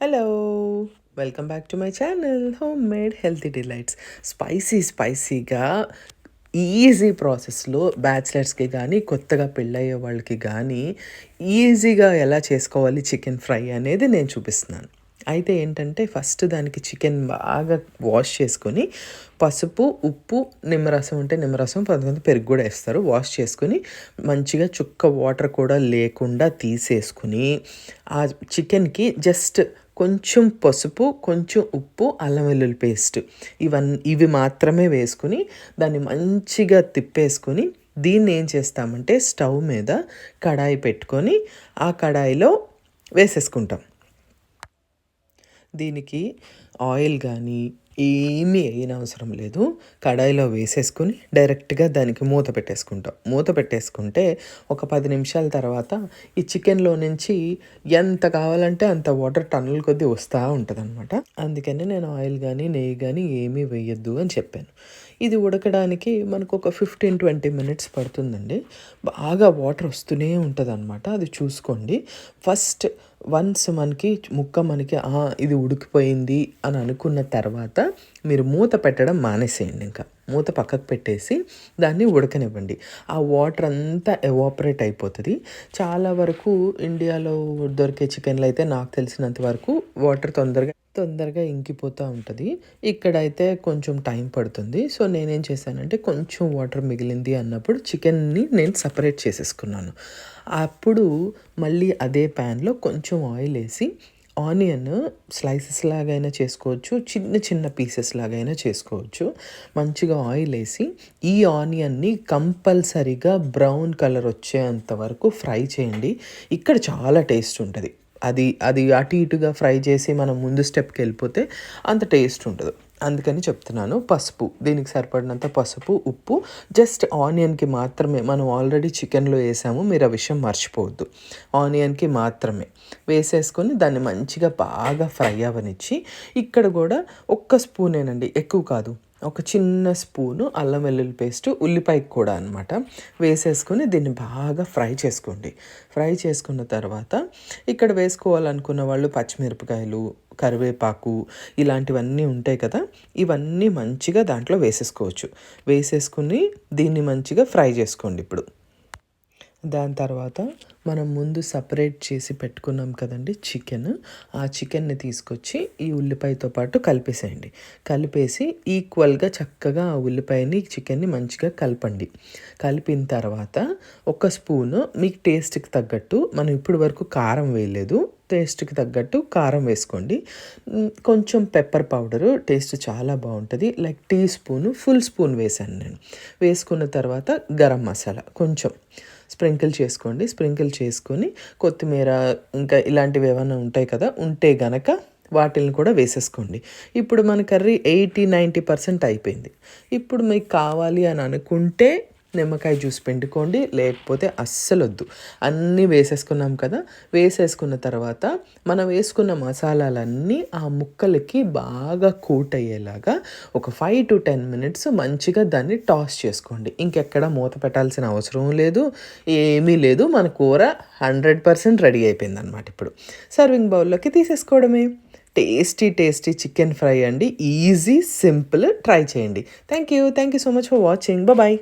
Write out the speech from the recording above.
Hello! Welcome back to my channel home made healthy delights. స్పైసీగా easy ప్రాసెస్‌లో బ్యాచిలర్స్‌కి కానీ, కొత్తగా పెళ్ళయ్యే వాళ్ళకి కానీ ఈజీగా ఎలా చేసుకోవాలి చికెన్ ఫ్రై అనేది నేను చూపిస్తున్నాను. అయితే ఏంటంటే ఫస్ట్ దానికి చికెన్ బాగా వాష్ చేసుకొని, పసుపు, ఉప్పు, నిమ్మరసం ఉంటే నిమ్మరసం, కొంతమంది పెరుగు కూడా ఏస్తారు. వాష్ చేసుకొని మంచిగా చుక్క వాటర్ కూడా లేకుండా తీసేసుకొని, ఆ చికెన్‌కి జస్ట్ కొంచెం పసుపు, కొంచెం ఉప్పు, అల్లం వెల్లుల్లి పేస్ట్ ఇవి మాత్రమే వేసుకొని దాన్ని మంచిగా తిప్పేసుకొని దీన్ని ఏం చేస్తామంటే స్టవ్ మీద కడాయి పెట్టుకొని ఆ కడాయిలో వేసేసుకుంటాం. దీనికి ఆయిల్ కానీ ఏమీ వేయనవసరం లేదు. కడాయిలో వేసేసుకొని డైరెక్ట్గా దానికి మూత పెట్టేసుకుంటాం. మూత పెట్టేసుకుంటే ఒక 10 నిమిషాల తర్వాత ఈ చికెన్లో నుంచి ఎంత కావాలంటే అంత వాటర్ టన్నుల కొద్దీ వస్తూ ఉంటుందన్నమాట. అందుకని నేను ఆయిల్ కానీ నెయ్యి కానీ ఏమీ వేయొద్దు అని చెప్పాను. ఇది ఉడకడానికి మనకు ఒక 15-20 మినిట్స్ పడుతుందండి. బాగా వాటర్ వస్తూనే ఉంటుందన్నమాట. అది చూసుకోండి. ఫస్ట్ వన్స్ మనకి ఇది ఉడికిపోయింది అని అనుకున్న తర్వాత మీరు మూత పెట్టడం మానేసేయండి. ఇంకా మూత పక్కకు పెట్టేసి దాన్ని ఉడకనివ్వండి. ఆ వాటర్ అంతా ఎవాపరేట్ అయిపోతుంది. చాలా వరకు ఇండియాలో దొరికే చికెన్లు అయితే నాకు తెలిసినంత వరకు వాటర్ తొందరగా ఇంకిపోతూ ఉంటుంది. ఇక్కడైతే కొంచెం టైం పడుతుంది. సో నేనేం చేశానంటే కొంచెం వాటర్ మిగిలింది అన్నప్పుడు చికెన్ని నేను సపరేట్ చేసేసుకున్నాను. అప్పుడు మళ్ళీ అదే ప్యాన్లో కొంచెం ఆయిల్ వేసి ఆనియన్ స్లైసెస్ లాగైనా చేసుకోవచ్చు, చిన్న చిన్న పీసెస్ లాగైనా చేసుకోవచ్చు. మంచిగా ఆయిల్ వేసి ఈ ఆనియన్ని కంపల్సరీగా బ్రౌన్ కలర్ వచ్చేంత వరకు ఫ్రై చేయండి. ఇక్కడ చాలా టేస్ట్ ఉంటుంది. అది అది అటు ఇటుగా ఫ్రై చేసి మనం ముందు స్టెప్కి వెళ్ళిపోతే అంత టేస్ట్ ఉండదు. అందుకని చెప్తున్నాను. పసుపు, దీనికి సరిపడినంత పసుపు, ఉప్పు, జస్ట్ ఆనియన్కి మాత్రమే. మనం ఆల్రెడీ చికెన్లో వేసాము, మీరు ఆ విషయం మర్చిపోవద్దు. ఆనియన్కి మాత్రమే వేసేసుకొని దాన్ని మంచిగా బాగా ఫ్రై అవ్వనిచ్చి, ఇక్కడ కూడా ఒక్క స్పూనేనండి, ఎక్కువ కాదు, ఒక చిన్న స్పూను అల్లం వెల్లుల్లి పేస్ట్, ఉల్లిపాయకి కూడా అనమాట వేసేసుకొని దీన్ని బాగా ఫ్రై చేసుకోండి. ఫ్రై చేసుకున్న తర్వాత ఇక్కడ వేసుకోవాలనుకున్న వాళ్ళు పచ్చిమిరపకాయలు, కరివేపాకు ఇలాంటివన్నీ ఉంటాయి కదా, ఇవన్నీ మంచిగా దాంట్లో వేసేసుకోవచ్చు. వేసేసుకుని దీన్ని మంచిగా ఫ్రై చేసుకోండి. ఇప్పుడు దాని తర్వాత మనం ముందు సపరేట్ చేసి పెట్టుకున్నాం కదండి చికెన్, ఆ చికెన్ని తీసుకొచ్చి ఈ ఉల్లిపాయతో పాటు కలిపేసేయండి. కలిపేసి ఈక్వల్గా చక్కగా ఆ ఉల్లిపాయని చికెన్ని మంచిగా కలపండి. కలిపిన తర్వాత ఒక స్పూను మీకు టేస్ట్కి తగ్గట్టు, మనం ఇప్పటి వరకు కారం వేయలేదు, టేస్ట్కి తగ్గట్టు కారం వేసుకోండి. కొంచెం పెప్పర్ పౌడరు టేస్ట్ చాలా బాగుంటుంది. Like teaspoon, full spoon వేసాను నేను. వేసుకున్న తర్వాత గరం మసాలా కొంచెం స్ప్రింకిల్ చేసుకోండి. స్ప్రింకిల్ చేసుకొని కొత్తిమీర ఇంకా ఇలాంటివి ఏమైనా ఉంటాయి కదా, ఉంటే గనక వాటిని కూడా వేసేసుకోండి. ఇప్పుడు మన కర్రీ 80-90% అయిపోయింది. ఇప్పుడు మీకు కావాలి అని అనుకుంటే నిమ్మకాయ జ్యూస్ పిండుకోండి, లేకపోతే అస్సలు వద్దు. అన్నీ వేసేసుకున్నాం కదా, వేసేసుకున్న తర్వాత మనం వేసుకున్న మసాలాలన్నీ ఆ ముక్కలకి బాగా కోట్ అయ్యేలాగా ఒక 5-10 మినిట్స్ మంచిగా దాన్ని టాస్ చేసుకోండి. ఇంకెక్కడ మూత పెట్టాల్సిన అవసరం లేదు, ఏమీ లేదు. మన కూర 100% రెడీ అయిపోయింది అనమాట. ఇప్పుడు సర్వింగ్ బౌల్లోకి తీసేసుకోవడమే. టేస్టీ చికెన్ ఫ్రై అండి. Easy, simple. ట్రై చేయండి. Thank you so much for watching. Bye.